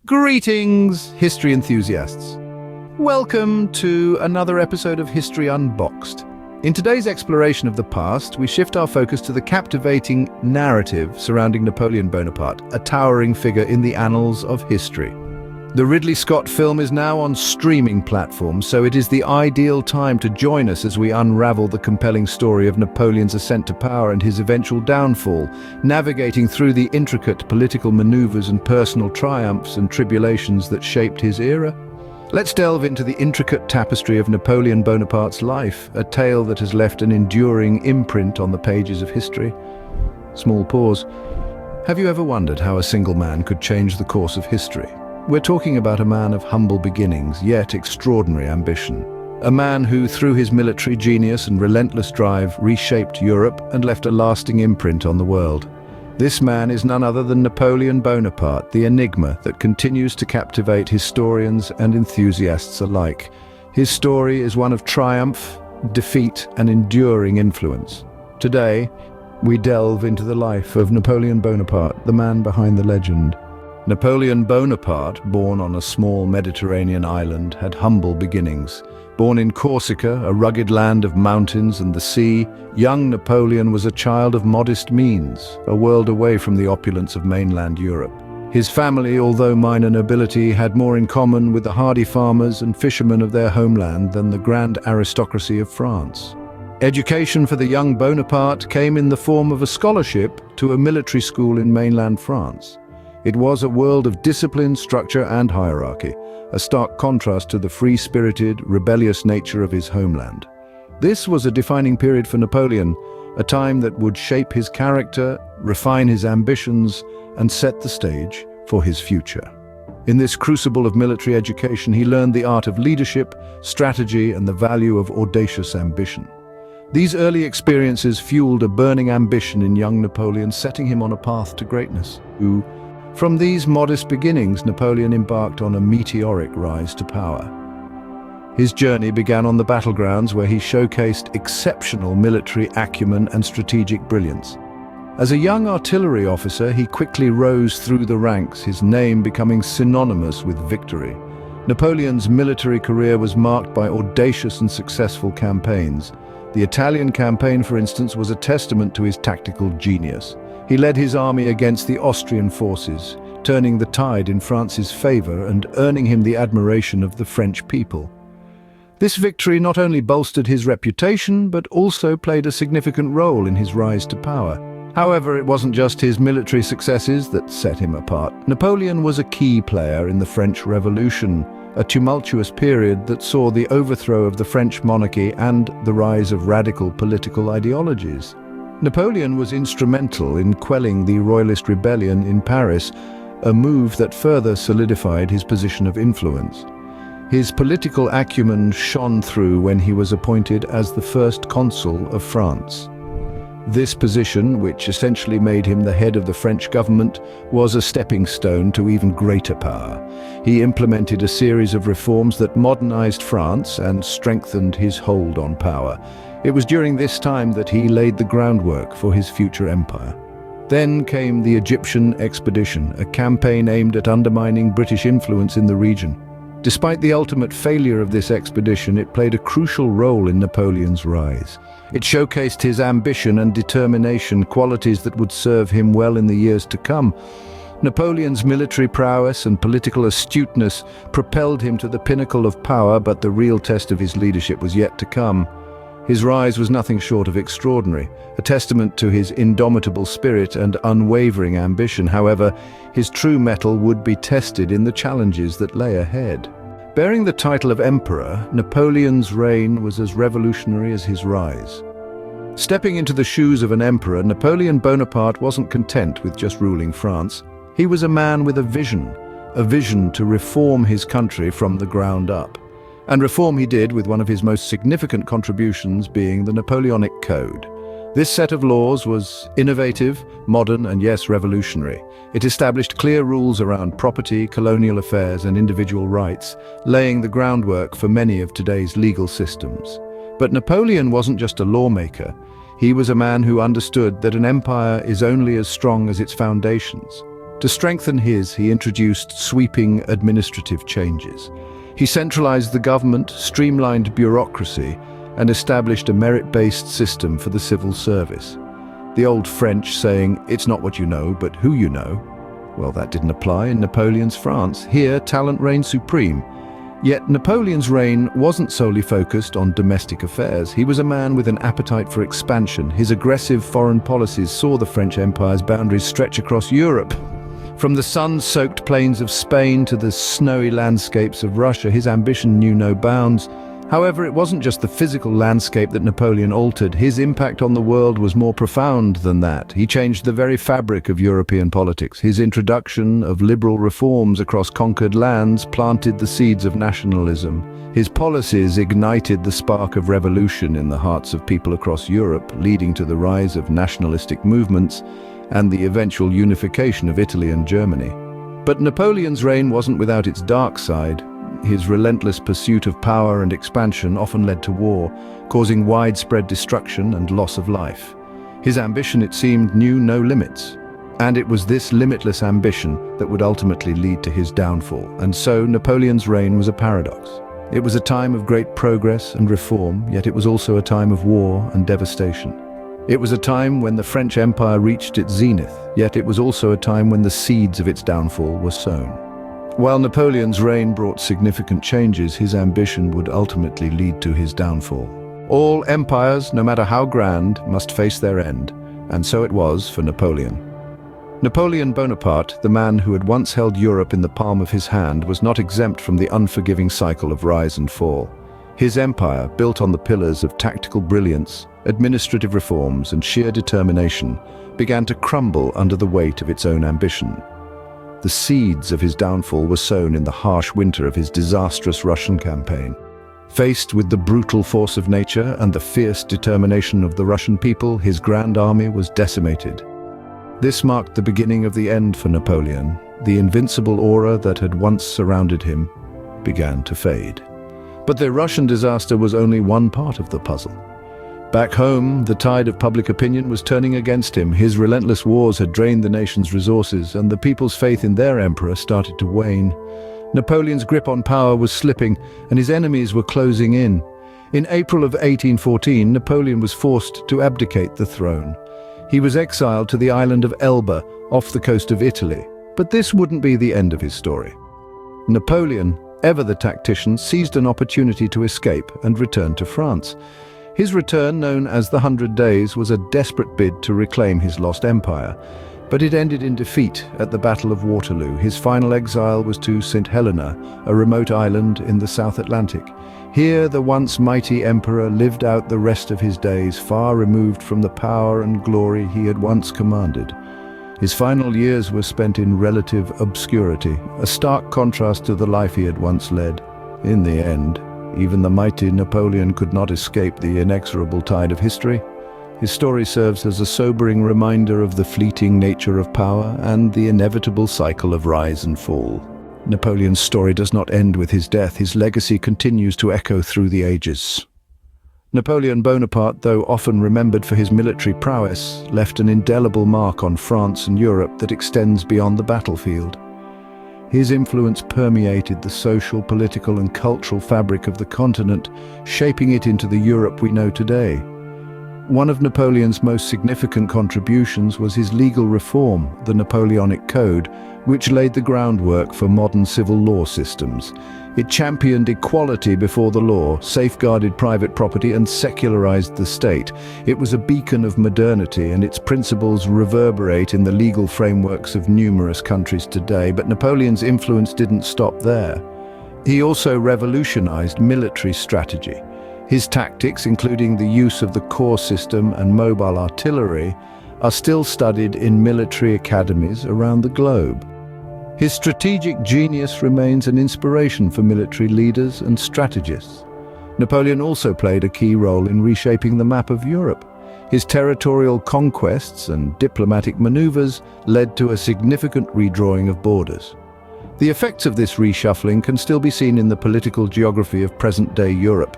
Greetings, history enthusiasts. Welcome to another episode of History Unboxed. In today's exploration of the past, we shift our focus to the captivating narrative surrounding Napoleon Bonaparte, a towering figure in the annals of history. The Ridley Scott film is now on streaming platforms, so it is the ideal time to join us as we unravel the compelling story of Napoleon's ascent to power and his eventual downfall, navigating through the intricate political maneuvers and personal triumphs and tribulations that shaped his era. Let's delve into the intricate tapestry of Napoleon Bonaparte's life, a tale that has left an enduring imprint on the pages of history. Small pause. Have you ever wondered how a single man could change the course of history? We're talking about a man of humble beginnings, yet extraordinary ambition. A man who, through his military genius and relentless drive, reshaped Europe and left a lasting imprint on the world. This man is none other than Napoleon Bonaparte, the enigma that continues to captivate historians and enthusiasts alike. His story is one of triumph, defeat, and enduring influence. Today, we delve into the life of Napoleon Bonaparte, the man behind the legend. Napoleon Bonaparte, born on a small Mediterranean island, had humble beginnings. Born in Corsica, a rugged land of mountains and the sea, young Napoleon was a child of modest means, a world away from the opulence of mainland Europe. His family, although minor nobility, had more in common with the hardy farmers and fishermen of their homeland than the grand aristocracy of France. Education for the young Bonaparte came in the form of a scholarship to a military school in mainland France. It was a world of discipline, structure, and hierarchy, a stark contrast to the free-spirited, rebellious nature of his homeland. This was a defining period for Napoleon, a time that would shape his character, refine his ambitions, and set the stage for his future. In this crucible of military education, he learned the art of leadership, strategy, and the value of audacious ambition. These early experiences fueled a burning ambition in young Napoleon, setting him on a path to greatness. From these modest beginnings, Napoleon embarked on a meteoric rise to power. His journey began on the battlegrounds where he showcased exceptional military acumen and strategic brilliance. As a young artillery officer, he quickly rose through the ranks, his name becoming synonymous with victory. Napoleon's military career was marked by audacious and successful campaigns. The Italian campaign, for instance, was a testament to his tactical genius. He led his army against the Austrian forces, turning the tide in France's favor and earning him the admiration of the French people. This victory not only bolstered his reputation, but also played a significant role in his rise to power. However, it wasn't just his military successes that set him apart. Napoleon was a key player in the French Revolution, a tumultuous period that saw the overthrow of the French monarchy and the rise of radical political ideologies. Napoleon was instrumental in quelling the Royalist rebellion in Paris, a move that further solidified his position of influence. His political acumen shone through when he was appointed as the first consul of France. This position, which essentially made him the head of the French government, was a stepping stone to even greater power. He implemented a series of reforms that modernized France and strengthened his hold on power. It was during this time that he laid the groundwork for his future empire. Then came the Egyptian expedition, a campaign aimed at undermining British influence in the region. Despite the ultimate failure of this expedition, it played a crucial role in Napoleon's rise. It showcased his ambition and determination, qualities that would serve him well in the years to come. Napoleon's military prowess and political astuteness propelled him to the pinnacle of power, but the real test of his leadership was yet to come. His rise was nothing short of extraordinary, a testament to his indomitable spirit and unwavering ambition. However, his true mettle would be tested in the challenges that lay ahead. Bearing the title of emperor, Napoleon's reign was as revolutionary as his rise. Stepping into the shoes of an emperor, Napoleon Bonaparte wasn't content with just ruling France. He was a man with a vision to reform his country from the ground up. And reform he did, with one of his most significant contributions being the Napoleonic Code. This set of laws was innovative, modern, and yes, revolutionary. It established clear rules around property, colonial affairs, and individual rights, laying the groundwork for many of today's legal systems. But Napoleon wasn't just a lawmaker. He was a man who understood that an empire is only as strong as its foundations. To strengthen he introduced sweeping administrative changes. He centralized the government, streamlined bureaucracy, and established a merit-based system for the civil service. The old French saying, "It's not what you know, but who you know," well, that didn't apply in Napoleon's France. Here, talent reigned supreme. Yet Napoleon's reign wasn't solely focused on domestic affairs. He was a man with an appetite for expansion. His aggressive foreign policies saw the French Empire's boundaries stretch across Europe. From the sun-soaked plains of Spain to the snowy landscapes of Russia, his ambition knew no bounds. However, it wasn't just the physical landscape that Napoleon altered. His impact on the world was more profound than that. He changed the very fabric of European politics. His introduction of liberal reforms across conquered lands planted the seeds of nationalism. His policies ignited the spark of revolution in the hearts of people across Europe, leading to the rise of nationalistic movements and the eventual unification of Italy and Germany. But Napoleon's reign wasn't without its dark side. His relentless pursuit of power and expansion often led to war, causing widespread destruction and loss of life. His ambition, it seemed, knew no limits. And it was this limitless ambition that would ultimately lead to his downfall. And so Napoleon's reign was a paradox. It was a time of great progress and reform, yet it was also a time of war and devastation. It was a time when the French Empire reached its zenith, yet it was also a time when the seeds of its downfall were sown. While Napoleon's reign brought significant changes, his ambition would ultimately lead to his downfall. All empires, no matter how grand, must face their end, and so it was for Napoleon. Napoleon Bonaparte, the man who had once held Europe in the palm of his hand, was not exempt from the unforgiving cycle of rise and fall. His empire, built on the pillars of tactical brilliance, administrative reforms, and sheer determination, began to crumble under the weight of its own ambition. The seeds of his downfall were sown in the harsh winter of his disastrous Russian campaign. Faced with the brutal force of nature and the fierce determination of the Russian people, his grand army was decimated. This marked the beginning of the end for Napoleon. The invincible aura that had once surrounded him began to fade. But the Russian disaster was only one part of the puzzle. Back home, the tide of public opinion was turning against him. His relentless wars had drained the nation's resources, and the people's faith in their emperor started to wane. Napoleon's grip on power was slipping, and his enemies were closing in. In April of 1814, Napoleon was forced to abdicate the throne. He was exiled to the island of Elba, off the coast of Italy. But this wouldn't be the end of his story. Napoleon, ever the tactician, seized an opportunity to escape and return to France. His return, known as the 100 Days, was a desperate bid to reclaim his lost empire, but it ended in defeat at the Battle of Waterloo. His final exile was to St. Helena, a remote island in the South Atlantic. Here, the once mighty emperor lived out the rest of his days, far removed from the power and glory he had once commanded. His final years were spent in relative obscurity, a stark contrast to the life he had once led. In the end, even the mighty Napoleon could not escape the inexorable tide of history. His story serves as a sobering reminder of the fleeting nature of power and the inevitable cycle of rise and fall. Napoleon's story does not end with his death. His legacy continues to echo through the ages. Napoleon Bonaparte, though often remembered for his military prowess, left an indelible mark on France and Europe that extends beyond the battlefield. His influence permeated the social, political, and cultural fabric of the continent, shaping it into the Europe we know today. One of Napoleon's most significant contributions was his legal reform, the Napoleonic Code, which laid the groundwork for modern civil law systems. It championed equality before the law, safeguarded private property, and secularized the state. It was a beacon of modernity, and its principles reverberate in the legal frameworks of numerous countries today. But Napoleon's influence didn't stop there. He also revolutionized military strategy. His tactics, including the use of the corps system and mobile artillery, are still studied in military academies around the globe. His strategic genius remains an inspiration for military leaders and strategists. Napoleon also played a key role in reshaping the map of Europe. His territorial conquests and diplomatic maneuvers led to a significant redrawing of borders. The effects of this reshuffling can still be seen in the political geography of present-day Europe.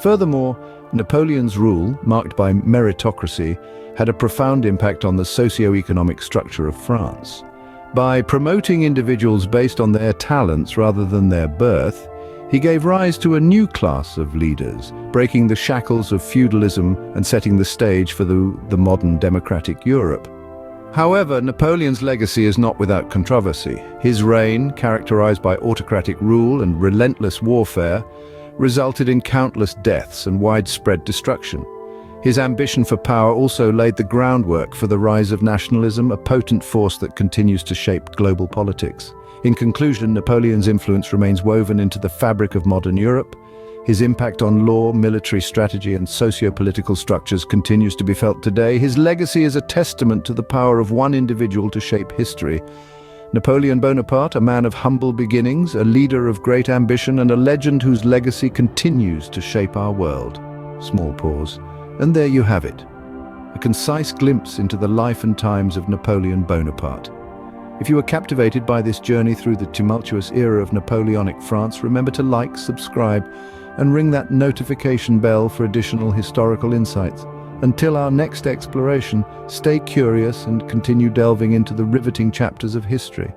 Furthermore, Napoleon's rule, marked by meritocracy, had a profound impact on the socio-economic structure of France. By promoting individuals based on their talents rather than their birth, he gave rise to a new class of leaders, breaking the shackles of feudalism and setting the stage for the modern democratic Europe. However, Napoleon's legacy is not without controversy. His reign, characterized by autocratic rule and relentless warfare, resulted in countless deaths and widespread destruction. His ambition for power also laid the groundwork for the rise of nationalism, a potent force that continues to shape global politics. In conclusion, Napoleon's influence remains woven into the fabric of modern Europe. His impact on law, military strategy, and socio-political structures continues to be felt today. His legacy is a testament to the power of one individual to shape history. Napoleon Bonaparte, a man of humble beginnings, a leader of great ambition, and a legend whose legacy continues to shape our world. Small pause. And there you have it, a concise glimpse into the life and times of Napoleon Bonaparte. If you were captivated by this journey through the tumultuous era of Napoleonic France, remember to like, subscribe, and ring that notification bell for additional historical insights. Until our next exploration, stay curious and continue delving into the riveting chapters of history.